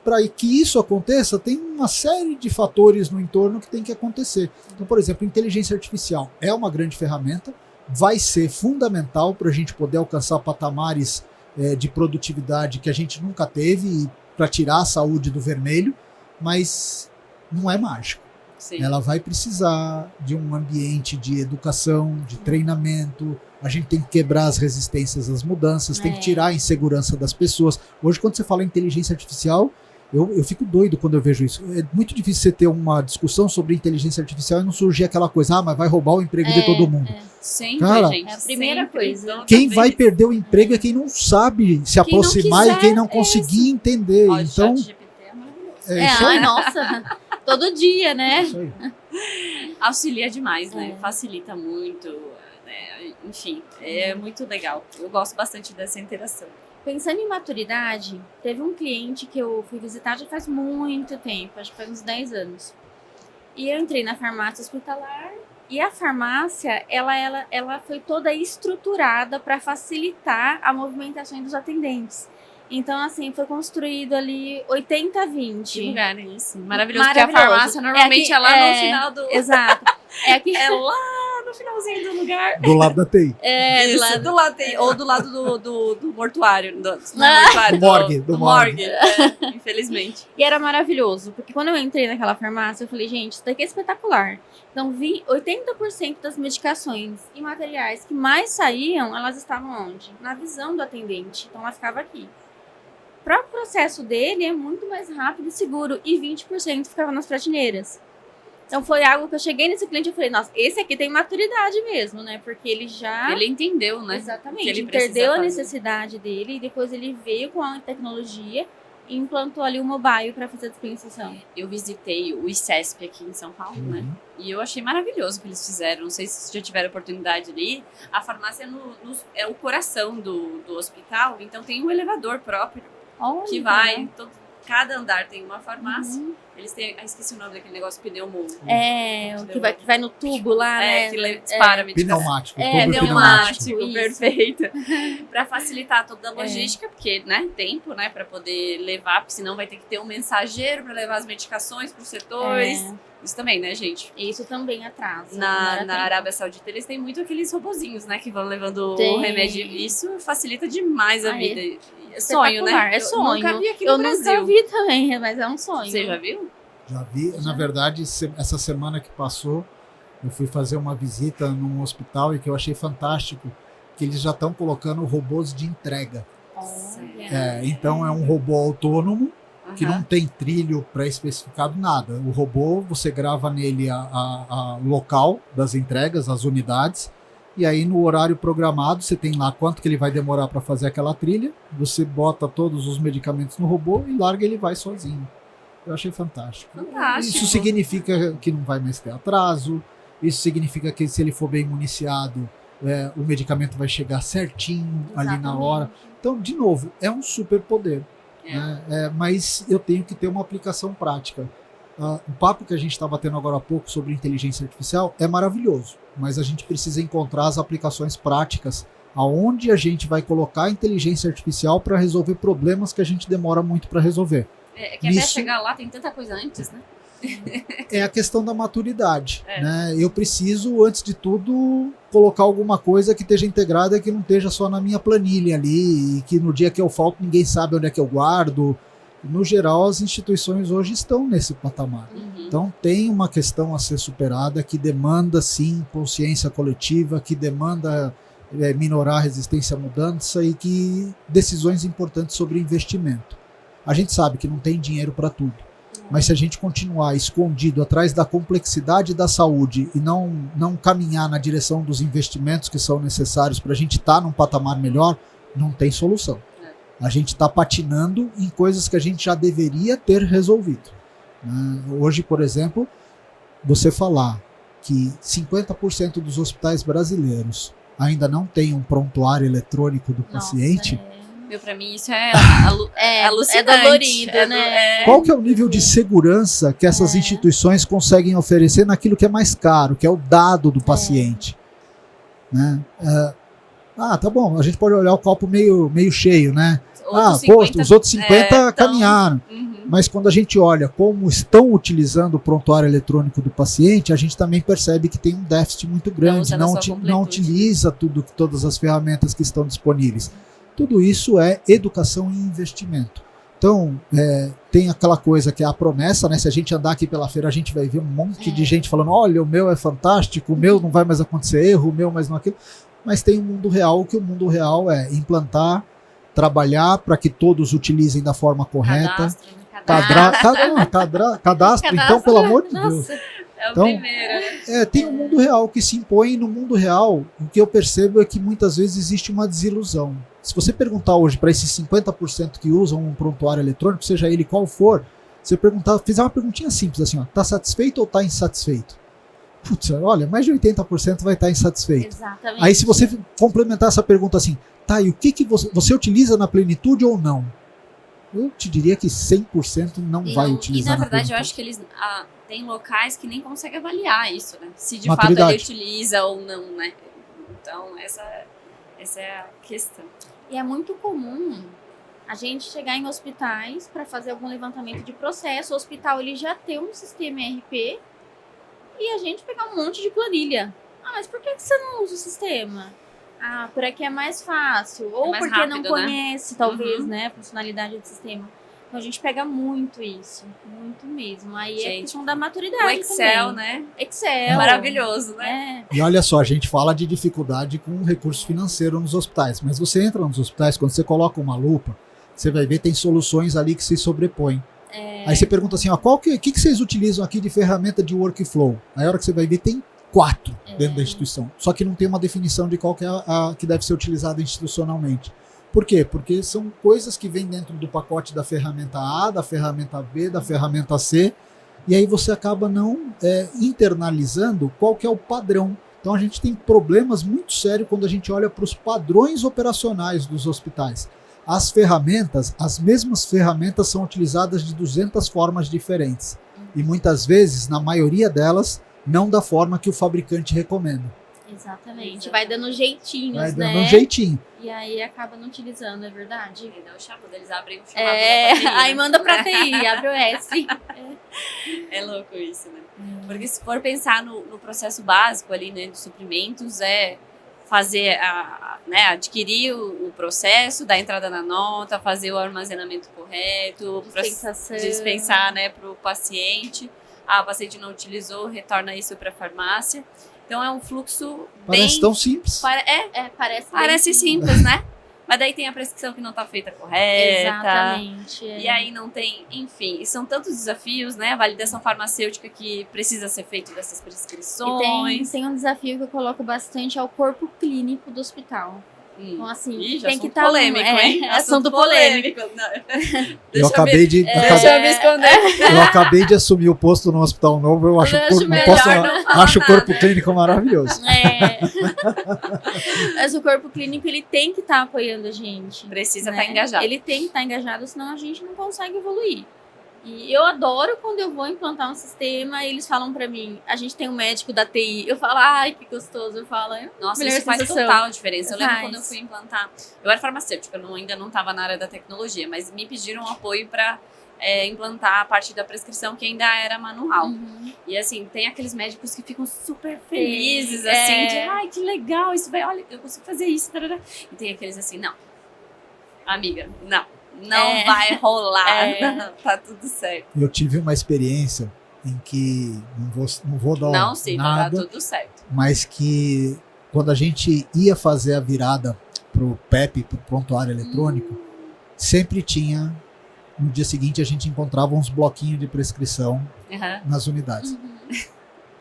para que isso aconteça, tem uma série de fatores no entorno que tem que acontecer. Então, por exemplo, inteligência artificial é uma grande ferramenta, vai ser fundamental para a gente poder alcançar patamares de produtividade que a gente nunca teve para tirar a saúde do vermelho, mas não é mágico. Sim. Ela vai precisar de um ambiente de educação, de treinamento. A gente tem que quebrar as resistências às mudanças, tem que tirar a insegurança das pessoas. Hoje, quando você fala em inteligência artificial, eu fico doido quando eu vejo isso. É muito difícil você ter uma discussão sobre inteligência artificial e não surgir aquela coisa, mas vai roubar o emprego de todo mundo. Sempre, cara, gente. É a primeira coisa. Quem vai perder o emprego é quem não sabe se aproximar e quem não conseguir entender. Ó, então, o ChatGPT é maravilhoso. isso aí. Nossa, todo dia, né? Isso aí. Auxilia demais, né? Facilita muito, né? Enfim, é muito legal. Eu gosto bastante dessa interação. Pensando em maturidade, teve um cliente que eu fui visitar já faz muito tempo, acho que faz uns 10 anos. E eu entrei na farmácia hospitalar e a farmácia, ela foi toda estruturada para facilitar a movimentação dos atendentes. Então, assim, foi construído ali 80-20. Que lugar é esse? Maravilhoso, porque a farmácia normalmente é lá no final do... Exato. É lá no finalzinho do lugar. Do lado da TI. Isso, do lado ou do lado do mortuário. Do morgue. Infelizmente. E era maravilhoso, porque quando eu entrei naquela farmácia, eu falei, gente, isso daqui é espetacular. Então, vi 80% das medicações e materiais que mais saíam, elas estavam onde? Na visão do atendente. Então, ela ficava aqui. Para o processo dele, é muito mais rápido e seguro. E 20% ficava nas prateleiras. Então, foi algo que eu cheguei nesse cliente e falei, nossa, esse aqui tem maturidade mesmo, né? Porque ele já... Ele entendeu, né? Exatamente. Ele entendeu a necessidade dele e depois ele veio com a tecnologia e implantou ali o mobile para fazer a dispensação. Eu visitei o ICESP aqui em São Paulo, né? E eu achei maravilhoso o que eles fizeram. Não sei se vocês já tiveram oportunidade ali. A farmácia é o coração do hospital, então tem um elevador próprio. Olha, que vai, cada andar tem uma farmácia. Eles têm, esqueci o nome daquele negócio, pneumo. Que vai no tubo lá, né? Que dispara a medicação. Pneumático. Pneumático, perfeito. Para facilitar toda a logística, porque, né, tempo, né, para poder levar, porque senão vai ter que ter um mensageiro para levar as medicações para os setores. Isso também, né, gente? Isso também atrasa. Na Arábia Saudita, eles têm muito aqueles robozinhos, né, que vão levando o remédio. Isso facilita demais a vida. É sonho, né? É sonho. Eu nunca vi aqui no Brasil. Eu nunca vi também, mas é um sonho. Você já viu? Já vi. Na verdade, essa semana que passou, eu fui fazer uma visita num hospital e que eu achei fantástico, que eles já estão colocando robôs de entrega. Então é um robô autônomo, que não tem trilho pré-especificado, nada. O robô, você grava nele a local das entregas, as unidades, e aí no horário programado você tem lá quanto que ele vai demorar para fazer aquela trilha, você bota todos os medicamentos no robô e larga, ele vai sozinho. Eu achei fantástico. Isso significa que não vai mais ter atraso, isso significa que se ele for bem municiado, o medicamento vai chegar certinho ali na hora. Então, de novo, é um superpoder. Mas eu tenho que ter uma aplicação prática. O papo que a gente estava tendo agora há pouco sobre inteligência artificial é maravilhoso, mas a gente precisa encontrar as aplicações práticas aonde a gente vai colocar a inteligência artificial para resolver problemas que a gente demora muito para resolver. Que até chegar lá tem tanta coisa antes, né? É a questão da maturidade, né? Eu preciso, antes de tudo, colocar alguma coisa que esteja integrada, que não esteja só na minha planilha ali, e que no dia que eu falto ninguém sabe onde é que eu guardo. No geral, as instituições hoje estão nesse patamar. Então tem uma questão a ser superada que demanda, sim, consciência coletiva, que demanda minorar a resistência à mudança e que decisões importantes sobre investimento. A gente sabe que não tem dinheiro para tudo. Mas se a gente continuar escondido atrás da complexidade da saúde e não caminhar na direção dos investimentos que são necessários para a gente estar num patamar melhor, não tem solução. A gente está patinando em coisas que a gente já deveria ter resolvido. Hoje, por exemplo, você falar que 50% dos hospitais brasileiros ainda não tem um prontuário eletrônico do paciente... Para mim isso é alucinante. É dolorido, né? Qual que é o nível de segurança que essas instituições conseguem oferecer naquilo que é mais caro, que é o dado do paciente? Né? Tá bom, a gente pode olhar o copo meio cheio, né? Os outros 50 caminharam. Mas quando a gente olha como estão utilizando o prontuário eletrônico do paciente, a gente também percebe que tem um déficit muito grande, não utiliza todas as ferramentas que estão disponíveis. Tudo isso é educação e investimento. Então, tem aquela coisa que é a promessa, né? Se a gente andar aqui pela feira, a gente vai ver um monte de gente falando, olha, o meu é fantástico, o meu não vai mais acontecer erro, o meu mais não aquilo. Mas tem o mundo real, que o mundo real é implantar, trabalhar para que todos utilizem da forma correta. Cadastro, então, pelo amor de Deus. É o primeiro, né? Tem um mundo real que se impõe. No mundo real, o que eu percebo é que muitas vezes existe uma desilusão. Se você perguntar hoje para esses 50% que usam um prontuário eletrônico, seja ele qual for, você fizer uma perguntinha simples assim, ó, tá satisfeito ou tá insatisfeito? Putz, olha, mais de 80% vai estar insatisfeito. Exatamente. Aí se você complementar essa pergunta assim, tá, e o que você utiliza na plenitude ou não? Eu te diria que 100% não vai utilizar. E na verdade eu acho que eles tem locais que nem conseguem avaliar isso, né? Se de Maturidade. fato ele utiliza ou não, né? Então essa é a questão. E é muito comum a gente chegar em hospitais para fazer algum levantamento de processo. O hospital ele já tem um sistema ERP e a gente pegar um monte de planilha. Mas por que você não usa o sistema? Por aqui é mais fácil. Ou mais porque rápido, não conhece, talvez, né, a funcionalidade do sistema. Então a gente pega muito isso. Muito mesmo. Aí é questão da maturidade. O Excel, também. né? Excel. Maravilhoso, né? E olha só, a gente fala de dificuldade com recurso financeiro nos hospitais. Mas você entra nos hospitais, quando você coloca uma lupa, você vai ver tem soluções ali que se sobrepõem. Aí você pergunta assim, ó, que vocês utilizam aqui de ferramenta de workflow? Aí a hora que você vai ver tem 4 dentro da instituição. Só que não tem uma definição de qual que é a que deve ser utilizada institucionalmente. Por quê? Porque são coisas que vêm dentro do pacote da ferramenta A, da ferramenta B, da ferramenta C, e aí você acaba não internalizando qual que é o padrão. Então a gente tem problemas muito sérios quando a gente olha para os padrões operacionais dos hospitais. As mesmas ferramentas são utilizadas de 200 formas diferentes. E muitas vezes, na maioria delas, não da forma que o fabricante recomenda. Exatamente. Vai dando jeitinhos, Vai dando né? um jeitinho. E aí acaba não utilizando, é verdade? E dá o chabu, eles abrem o chamado. Aí manda pra TI, abre o S. É louco isso, né? Porque se for pensar no processo básico ali, né, de suprimentos, é fazer adquirir o processo, dar entrada na nota, fazer o armazenamento correto, dispensar, né, para o paciente. O paciente não utilizou, retorna isso para a farmácia. Então é um fluxo Parece tão simples. Parece simples, né? Mas daí tem a prescrição que não está feita correta. Exatamente. E aí não tem, enfim, e são tantos desafios, né? A validação farmacêutica que precisa ser feita dessas prescrições. E tem um desafio que eu coloco bastante, é o corpo clínico do hospital. Então, assim, tem que estar polêmico, hein? Assunto polêmico. Eu acabei de assumir o posto no Hospital Novo. Eu acho o corpo clínico maravilhoso. Mas o corpo clínico ele tem que estar apoiando a gente. Precisa estar engajado. Ele tem que estar engajado, senão a gente não consegue evoluir. E eu adoro quando eu vou implantar um sistema e eles falam pra mim, a gente tem um médico da TI. Eu falo, ai, que gostoso. Eu falo, nossa, isso faz total diferença. Eu lembro quando eu fui implantar, eu era farmacêutica, eu ainda não estava na área da tecnologia, mas me pediram apoio para implantar a parte da prescrição que ainda era manual. E assim, tem aqueles médicos que ficam super felizes, assim, de ai, que legal, isso vai, olha, eu consigo fazer isso. Tarará. E tem aqueles assim, não, amiga, não vai rolar, tá tudo certo. Eu tive uma experiência em que, não vou dar nada, tá tudo certo. Mas que quando a gente ia fazer a virada pro PEP, pro prontuário eletrônico, sempre tinha, no dia seguinte a gente encontrava uns bloquinhos de prescrição nas unidades.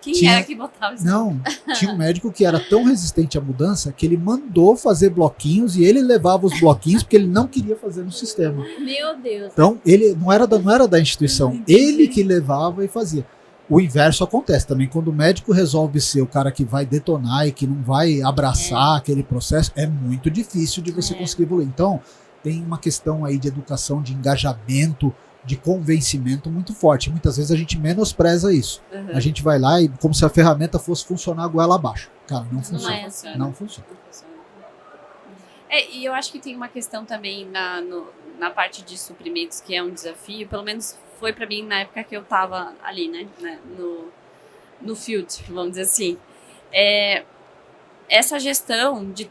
Quem era que botava isso? Não, tinha um médico que era tão resistente à mudança que ele mandou fazer bloquinhos e ele levava os bloquinhos porque ele não queria fazer no sistema. Meu Deus. Então, ele não era da instituição, ele que levava e fazia. O inverso acontece também, quando o médico resolve ser o cara que vai detonar e que não vai abraçar aquele processo, é muito difícil de você conseguir evoluir. Então, tem uma questão aí de educação, de engajamento, de convencimento muito forte. Muitas vezes a gente menospreza isso. A gente vai lá e como se a ferramenta fosse funcionar goela abaixo. Cara, não funciona. Não funciona. E eu acho que tem uma questão também na parte de suprimentos que é um desafio, pelo menos foi para mim na época que eu estava ali, né, no field, vamos dizer assim. Essa gestão de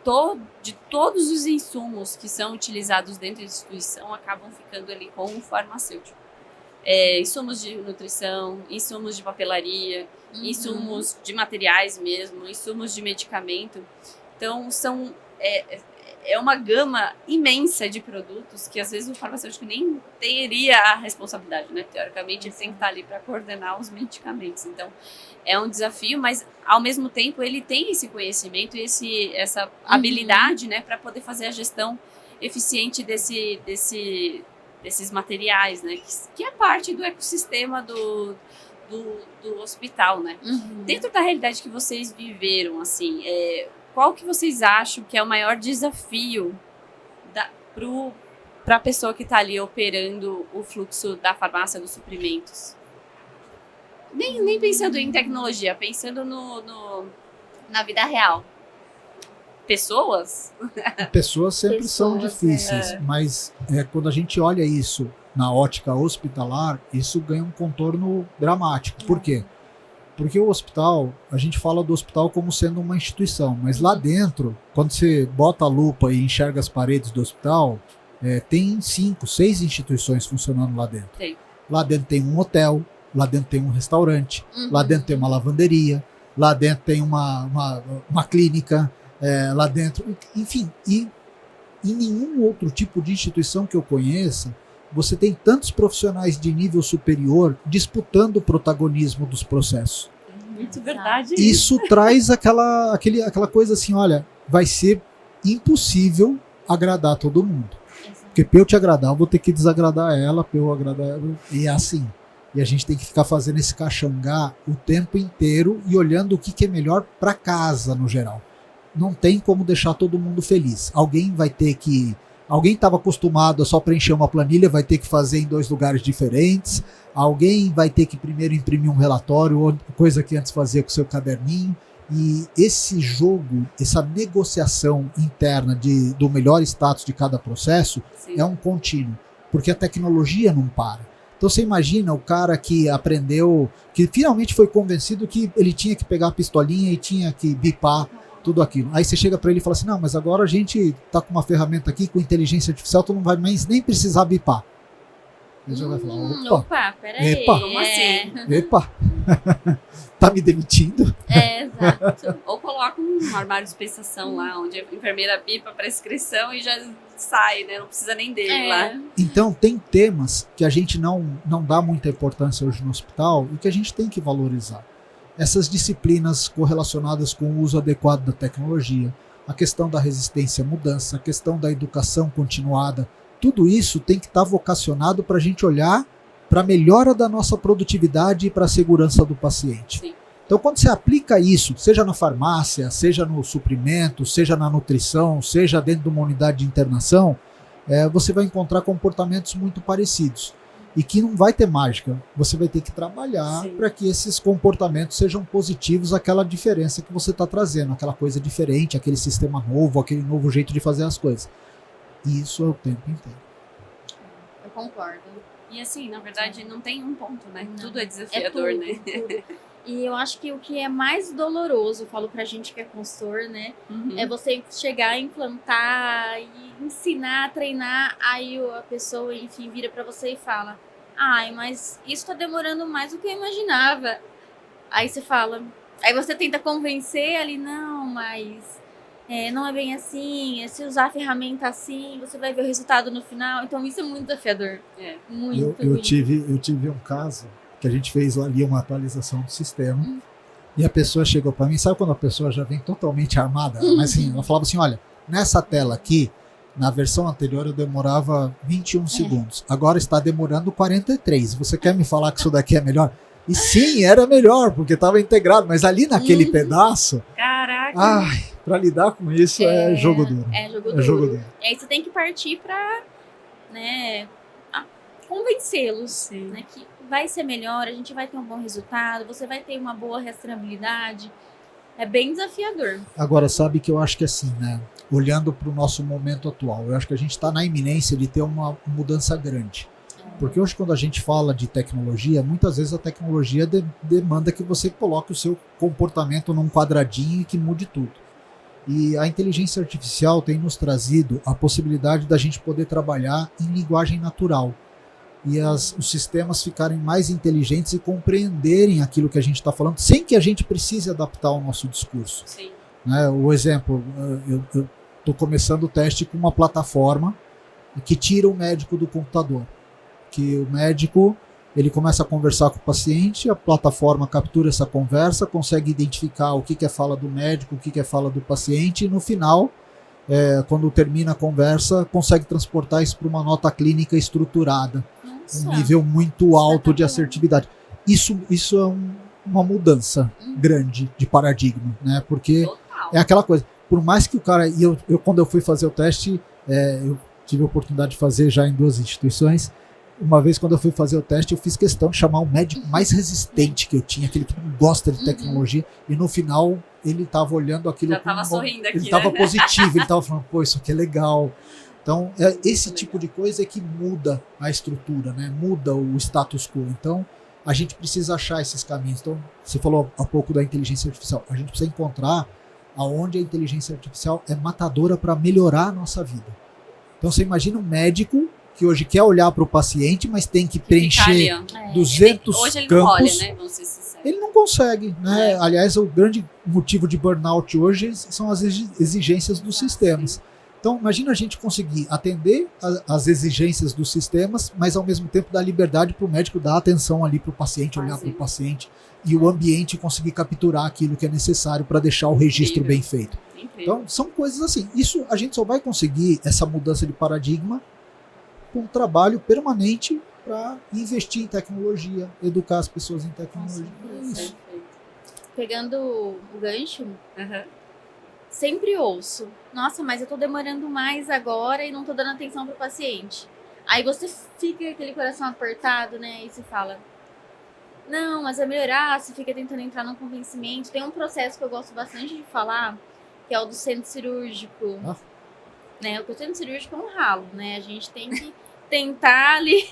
todos os insumos que são utilizados dentro da instituição acabam ficando ali com o farmacêutico. Insumos de nutrição, insumos de papelaria, insumos de materiais mesmo, insumos de medicamento. Então, é uma gama imensa de produtos que às vezes o farmacêutico nem teria a responsabilidade, né? Teoricamente, ele tem que estar ali para coordenar os medicamentos. Então, é um desafio, mas ao mesmo tempo ele tem esse conhecimento e essa habilidade, né, para poder fazer a gestão eficiente desses materiais, né? Que é parte do ecossistema do hospital, né? Dentro da realidade que vocês viveram, assim, qual que vocês acham que é o maior desafio para a pessoa que está ali operando o fluxo da farmácia dos suprimentos? Nem pensando em tecnologia, pensando na vida real. Pessoas? Pessoas sempre são difíceis, mas quando a gente olha isso na ótica hospitalar, isso ganha um contorno dramático. Por quê? Porque o hospital, a gente fala do hospital como sendo uma instituição, mas lá dentro, quando você bota a lupa e enxerga as paredes do hospital, tem 5, 6 instituições funcionando lá dentro. Sim. Lá dentro tem um hotel, lá dentro tem um restaurante, lá dentro tem uma lavanderia, lá dentro tem uma clínica, lá dentro, enfim, e em nenhum outro tipo de instituição que eu conheça, você tem tantos profissionais de nível superior disputando o protagonismo dos processos. Muito verdade. Isso traz aquela coisa assim, olha, vai ser impossível agradar todo mundo. Porque para eu te agradar, eu vou ter que desagradar ela, para eu agradar ela, e é assim. E a gente tem que ficar fazendo esse caxangá o tempo inteiro e olhando o que é melhor para casa no geral. Não tem como deixar todo mundo feliz. Alguém estava acostumado a só preencher uma planilha, vai ter que fazer em 2 lugares diferentes. Alguém vai ter que primeiro imprimir um relatório, coisa que antes fazia com o seu caderninho. E esse jogo, essa negociação interna do melhor status de cada processo, é um contínuo, porque a tecnologia não para. Então você imagina o cara que aprendeu, que finalmente foi convencido que ele tinha que pegar a pistolinha e tinha que bipar tudo aquilo. Aí você chega para ele e fala assim, não, mas agora a gente tá com uma ferramenta aqui com inteligência artificial, tu não vai mais nem precisar bipar. Ele já vai falar, opa, peraí. Como assim? Epa, tá me demitindo? Exato. Ou coloca um armário de dispensação lá, onde a enfermeira bipa a prescrição e já sai, né? Não precisa nem dele lá. Então tem temas que a gente não dá muita importância hoje no hospital e que a gente tem que valorizar. Essas disciplinas correlacionadas com o uso adequado da tecnologia, a questão da resistência à mudança, a questão da educação continuada, tudo isso tem que estar vocacionado para a gente olhar para a melhora da nossa produtividade e para a segurança do paciente. Sim. Então, quando você aplica isso, seja na farmácia, seja no suprimento, seja na nutrição, seja dentro de uma unidade de internação, você vai encontrar comportamentos muito parecidos. E que não vai ter mágica. Você vai ter que trabalhar para que esses comportamentos sejam positivos, aquela diferença que você está trazendo, aquela coisa diferente, aquele sistema novo, aquele novo jeito de fazer as coisas. Isso é o tempo inteiro. Eu concordo. E assim, na verdade, não tem um ponto, né? Não. Tudo é desafiador, né? Tudo. E eu acho que o que é mais doloroso, eu falo pra gente que é consultor, né? É você chegar, implantar e ensinar, treinar, aí a pessoa, enfim, vira pra você e fala, ai, mas isso tá demorando mais do que eu imaginava. Aí você fala, aí você tenta convencer ali, não, mas não é bem assim, se usar a ferramenta assim, você vai ver o resultado no final. Então isso é muito desafiador. Muito. Eu tive um caso que a gente fez ali uma atualização do sistema e a pessoa chegou para mim, sabe quando a pessoa já vem totalmente armada? Mas assim, ela falava assim, olha, nessa tela aqui, na versão anterior eu demorava 21 segundos, agora está demorando 43, você quer me falar que isso daqui é melhor? E sim, era melhor, porque estava integrado, mas ali naquele pedaço, caraca, para lidar com isso é jogo duro. É jogo duro. E aí você tem que partir para, né, convencê-los, né, que vai ser melhor, a gente vai ter um bom resultado, você vai ter uma boa rastreabilidade. É bem desafiador. Agora, sabe que eu acho que assim, né? olhando para o nosso momento atual. Eu acho que a gente está na iminência de ter uma mudança grande. Porque hoje, quando a gente fala de tecnologia, muitas vezes a tecnologia demanda que você coloque o seu comportamento num quadradinho e que mude tudo. E a inteligência artificial tem nos trazido a possibilidade da gente poder trabalhar em linguagem natural. E os sistemas ficarem mais inteligentes e compreenderem aquilo que a gente está falando, sem que a gente precise adaptar o nosso discurso. Sim. Né? O exemplo, eu estou começando o teste com uma plataforma que tira o médico do computador. Que o médico, ele começa a conversar com o paciente, a plataforma captura essa conversa, consegue identificar o que é fala do médico, o que é fala do paciente, e no final, quando termina a conversa, consegue transportar isso para uma nota clínica estruturada. Nossa. Um nível muito alto de assertividade. Isso é uma mudança grande de paradigma, né? Porque Total. é aquela coisa, por mais que o cara... E eu quando eu fui fazer o teste, eu tive a oportunidade de fazer já em 2 instituições. Uma vez, quando eu fui fazer o teste, eu fiz questão de chamar o médico mais resistente que eu tinha, aquele que não gosta de tecnologia, e no final ele estava olhando aquilo... Já estava sorrindo aqui, ele estava né? positivo, ele estava falando, pô, isso aqui é legal. Então, esse tipo de coisa é que muda a estrutura, né? Muda o status quo. Então, a gente precisa achar esses caminhos. Então, você falou há pouco da inteligência artificial. A gente precisa encontrar aonde a inteligência artificial é matadora para melhorar a nossa vida. Então, você imagina um médico que hoje quer olhar para o paciente, mas tem que preencher Ali, 200 hoje ele campos. não olha, né? Vamos ser sinceros. Ele não consegue, né? Aliás, o grande motivo de burnout hoje são as exigências dos sistemas. Sim. Então, imagina a gente conseguir atender as exigências dos sistemas, mas ao mesmo tempo dar liberdade para o médico dar atenção ali para o paciente, olhar para o paciente, e o ambiente conseguir capturar aquilo que é necessário para deixar o registro bem feito. Então, são coisas assim. Isso a gente só vai conseguir essa mudança de paradigma com um trabalho permanente para investir em tecnologia, educar as pessoas em tecnologia. É isso. Pegando o gancho, sempre ouço, nossa, mas eu tô demorando mais agora e não tô dando atenção pro paciente. Aí você fica com aquele coração apertado, né? E você fala, não, mas vai melhorar, você fica tentando entrar num convencimento. Tem um processo que eu gosto bastante de falar, que é o do centro cirúrgico. Né? O centro cirúrgico é um ralo, né? A gente tem que tentar ali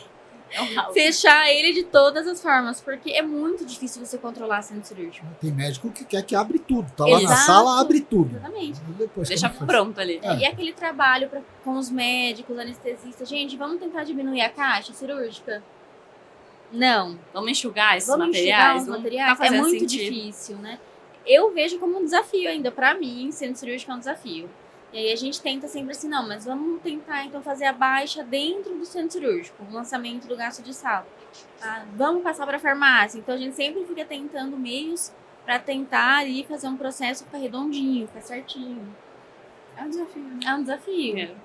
fechar ele de todas as formas, porque é muito difícil você controlar centro cirúrgico. Tem médico que quer que abre tudo, tá lá na sala, abre tudo. Exatamente. Depois, deixa pronto ali. E aquele trabalho com os médicos, anestesistas, gente, vamos tentar diminuir a caixa cirúrgica? Não. Vamos enxugar esses Vamos materiais? enxugar os materiais? É muito difícil, né? Eu vejo como um desafio ainda. Pra mim, centro cirúrgico é um desafio. E aí a gente tenta sempre assim, não, mas vamos tentar então fazer a baixa dentro do centro cirúrgico, o lançamento do gasto de sala. Vamos passar para a farmácia. Então a gente sempre fica tentando meios para tentar ali fazer um processo ficar redondinho, ficar certinho. É um desafio. É um desafio.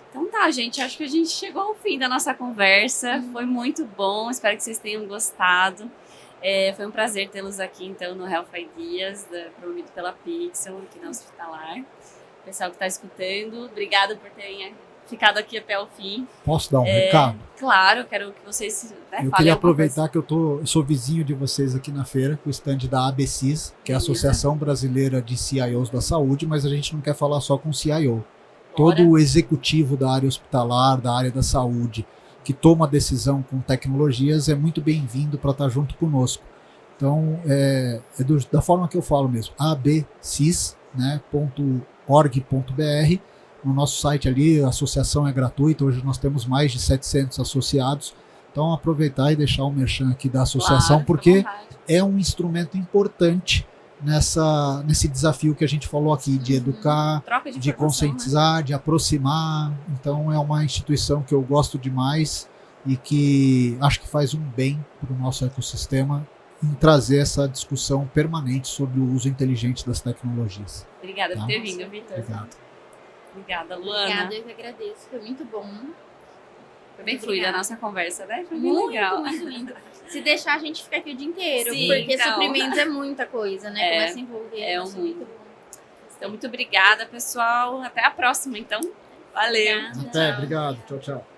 Então tá, gente, acho que a gente chegou ao fim da nossa conversa. Foi muito bom, espero que vocês tenham gostado. Foi um prazer tê-los aqui então no Health Ideas, promovido pela Pixel, aqui na Hospitalar. Pessoal que está escutando, obrigada por terem ficado aqui até o fim. Posso dar um recado? Claro, quero que vocês eu queria aproveitar que eu sou vizinho de vocês aqui na feira, com o stand da ABCIS, que é a Associação Brasileira de CIOs da Saúde, mas a gente não quer falar só com CIO. Todo o executivo da área hospitalar, da área da saúde, que toma decisão com tecnologias, é muito bem-vindo para estar junto conosco. Então, da forma que eu falo mesmo, abcis, né, .org.br. No nosso site ali, a associação é gratuita, hoje nós temos mais de 700 associados, então aproveitar e deixar o merchan aqui da associação, porque é um instrumento importante nesse desafio que a gente falou aqui, de educar, de conscientizar, né? De aproximar. Então é uma instituição que eu gosto demais e que acho que faz um bem para o nosso ecossistema em trazer essa discussão permanente sobre o uso inteligente das tecnologias. Obrigada por ter vindo, Vitor. Obrigado. Obrigada, Luana. Obrigada, eu que agradeço. Foi muito bom. Foi bem fluida a nossa conversa, né? Foi bem muito legal. Muito lindo. Se deixar, a gente fica aqui o dia inteiro. Sim, porque então, suprimentos é muita coisa, né? Começa a envolver. Muito bom. Então, muito obrigada, pessoal. Até a próxima, então. Valeu. Até, obrigado. Tchau, tchau.